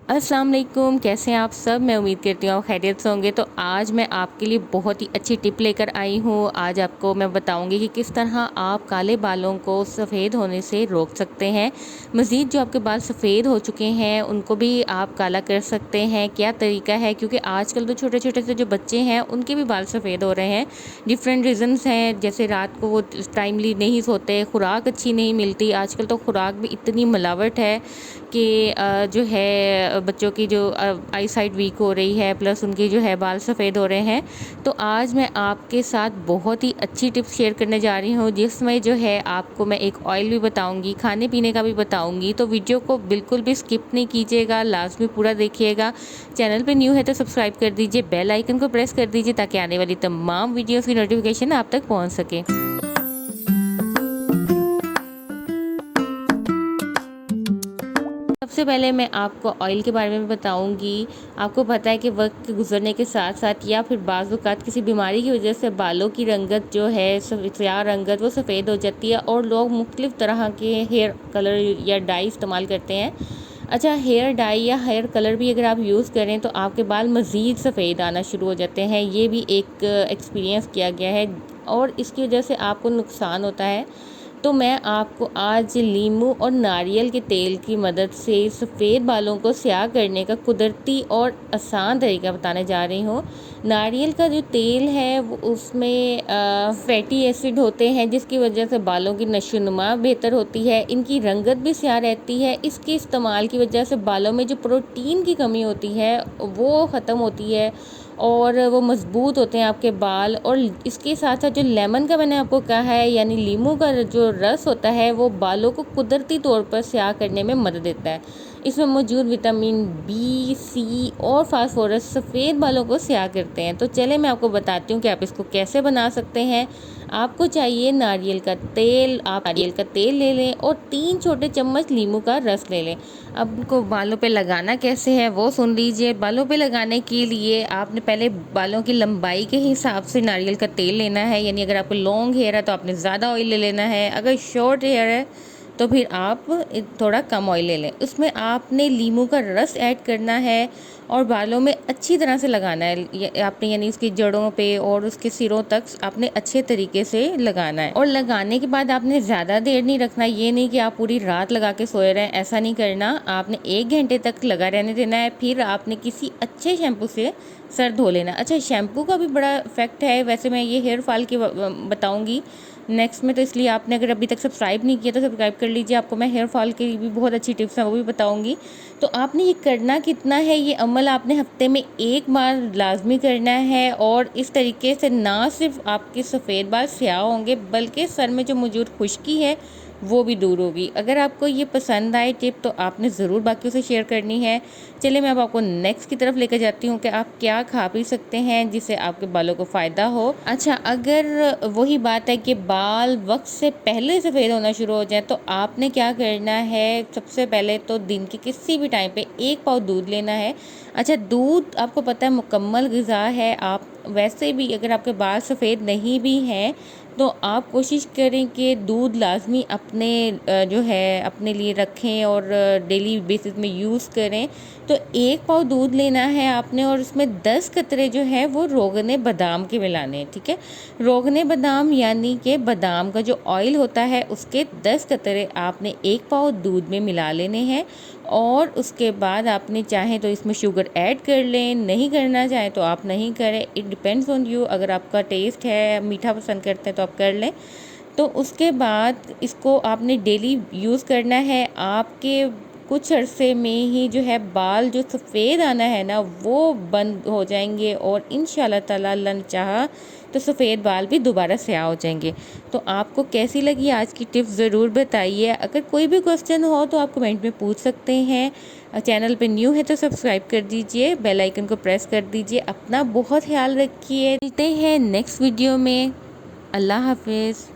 अस्सलाम वालेकुम, कैसे हैं आप सब। मैं उम्मीद करती हूँ आप खैरियत से होंगे। तो आज मैं आपके लिए बहुत ही अच्छी टिप लेकर आई हूँ। आज आपको मैं बताऊँगी कि किस तरह आप काले बालों को सफ़ेद होने से रोक सकते हैं। मज़ीद जो आपके बाल सफ़ेद हो चुके हैं उनको भी आप काला कर सकते हैं। क्या तरीका है, क्योंकि आजकल तो छोटे छोटे से जो बच्चे हैं उनके भी बाल सफ़ेद हो रहे हैं। डिफरेंट रीज़न्स हैं, जैसे रात को वो टाइमली नहीं सोते, खुराक अच्छी नहीं मिलती। आजकल तो खुराक भी इतनी मिलावट है कि जो है बच्चों की जो आई साइट वीक हो रही है, प्लस उनके जो है बाल सफ़ेद हो रहे हैं। तो आज मैं आपके साथ बहुत ही अच्छी टिप्स शेयर करने जा रही हूँ, जिसमें जो है आपको मैं एक ऑयल भी बताऊँगी, खाने पीने का भी बताऊँगी। तो वीडियो को बिल्कुल भी स्किप नहीं कीजिएगा, लास्ट में पूरा देखिएगा। चैनल पे न्यू है तो सब्सक्राइब कर दीजिए, बेल आइकन को प्रेस कर दीजिए ताकि आने वाली तमाम वीडियोज़ की नोटिफिकेशन आप तक पहुँच सके। सबसे पहले मैं आपको ऑयल के बारे में बताऊंगी। आपको पता है कि वक्त गुजरने के साथ साथ या फिर बाज़ औक़ात किसी बीमारी की वजह से बालों की रंगत जो है स्याह रंगत वो सफ़ेद हो जाती है और लोग मुख्तलिफ़ तरह के हेयर कलर या डाई इस्तेमाल करते हैं। अच्छा, हेयर डाई या हेयर कलर भी अगर आप यूज़ करें तो आपके बाल मज़ीद सफ़ेद आना शुरू हो जाते हैं। ये भी एक एक्सपीरियंस किया गया है और इसकी वजह से आपको नुकसान होता है। तो मैं आपको आज लीमू और नारियल के तेल की मदद से सफ़ेद बालों को स्याह करने का कुदरती और आसान तरीका बताने जा रही हूँ। नारियल का जो तेल है वो उसमें फैटी एसिड होते हैं, जिसकी वजह से बालों की नशोनुमा बेहतर होती है, इनकी रंगत भी स्याह रहती है। इसके इस्तेमाल की वजह से बालों में जो प्रोटीन की कमी होती है वो ख़त्म होती है और वो मज़बूत होते हैं आपके बाल। और इसके साथ साथ जो लेमन का मैंने आपको कहा है, यानी लीमू का जो रस होता है, वो बालों को कुदरती तौर पर स्याह करने में मदद देता है। इसमें मौजूद विटामिन बी, सी और फास्फोरस सफ़ेद बालों को स्याह करते हैं। तो चले मैं आपको बताती हूँ कि आप इसको कैसे बना सकते हैं। आपको चाहिए नारियल का तेल। आप नारियल का तेल ले लें और 3 छोटे चम्मच लीमू का रस ले लें। अब उनको बालों पे लगाना कैसे है वो सुन लीजिए। बालों पे लगाने के लिए आपने पहले बालों की लंबाई के हिसाब से नारियल का तेल लेना है, यानी अगर आपको लॉन्ग हेयर है तो आपने ज़्यादा ऑयल ले लेना है, अगर शॉर्ट हेयर है तो फिर आप थोड़ा कम ऑयल ले लें। उसमें आपने लीमू का रस ऐड करना है और बालों में अच्छी तरह से लगाना है। आपने यानी उसकी जड़ों पे और उसके सिरों तक आपने अच्छे तरीके से लगाना है। और लगाने के बाद आपने ज़्यादा देर नहीं रखना। ये नहीं कि आप पूरी रात लगा के सोए रहें, ऐसा नहीं करना। आपने 1 घंटे तक लगा रहने देना है। फिर आपने किसी अच्छे शैम्पू से सर धो लेना। अच्छा, शैम्पू का भी बड़ा इफेक्ट है। वैसे मैं ये हेयर फॉल की बताऊँगी नेक्स्ट में, तो इसलिए आपने अगर अभी तक सब्सक्राइब नहीं किया तो सब्सक्राइब कर लीजिए। आपको मैं हेयर फॉल की भी बहुत अच्छी टिप्स हैं वो भी बताऊंगी। तो आपने ये करना कितना है, ये अमल आपने हफ्ते में 1 बार लाजमी करना है। और इस तरीके से ना सिर्फ आपके सफ़ेद बाल स्याह होंगे बल्कि सर में जो मौजूद खुश्की है वो भी दूर होगी। अगर आपको ये पसंद आए टिप तो आपने ज़रूर बाकियों से शेयर करनी है। चलिए मैं अब आपको नेक्स्ट की तरफ लेकर जाती हूँ कि आप क्या खा पी सकते हैं जिससे आपके बालों को फ़ायदा हो। अच्छा, अगर वही बात है कि बाल वक्त से पहले सफ़ेद होना शुरू हो जाए तो आपने क्या करना है। सबसे पहले तो दिन के किसी भी टाइम पे 1 पाव दूध लेना है। अच्छा, दूध आपको पता है मुकम्मल ग़िज़ा है। आप वैसे भी अगर आपके बाल सफ़ेद नहीं भी हैं तो आप कोशिश करें कि दूध लाजमी अपने जो है अपने लिए रखें और डेली बेसिस में यूज़ करें। तो 1 पाव दूध लेना है आपने और उसमें 10 कतरे जो है वो रोगने बादाम के मिलाने हैं। ठीक है, रोगने बादाम यानी कि बादाम का जो ऑयल होता है उसके 10 कतरे आपने 1 पाव दूध में मिला लेने हैं। और उसके बाद आपने चाहें तो इसमें शुगर ऐड कर लें, नहीं करना चाहें तो आप नहीं करें। It depends on you. अगर आपका टेस्ट है, मीठा पसंद करते हैं तो आप कर लें। तो उसके बाद इसको आपने डेली यूज़ करना है। आपके कुछ अरसे में ही जो है बाल जो सफ़ेद आना है ना वो बंद हो जाएंगे और इंशाल्लाह ताला अल्लाह ने चाहा तो सफ़ेद बाल भी दोबारा स्याह हो जाएंगे। तो आपको कैसी लगी आज की टिप्स ज़रूर बताइए। अगर कोई भी क्वेश्चन हो तो आप कमेंट में पूछ सकते हैं। चैनल पे न्यू है तो सब्सक्राइब कर दीजिए, बेल आइकन को प्रेस कर दीजिए। अपना बहुत ख्याल रखिए। मिलते हैं नेक्स्ट वीडियो में। अल्लाह हाफिज़।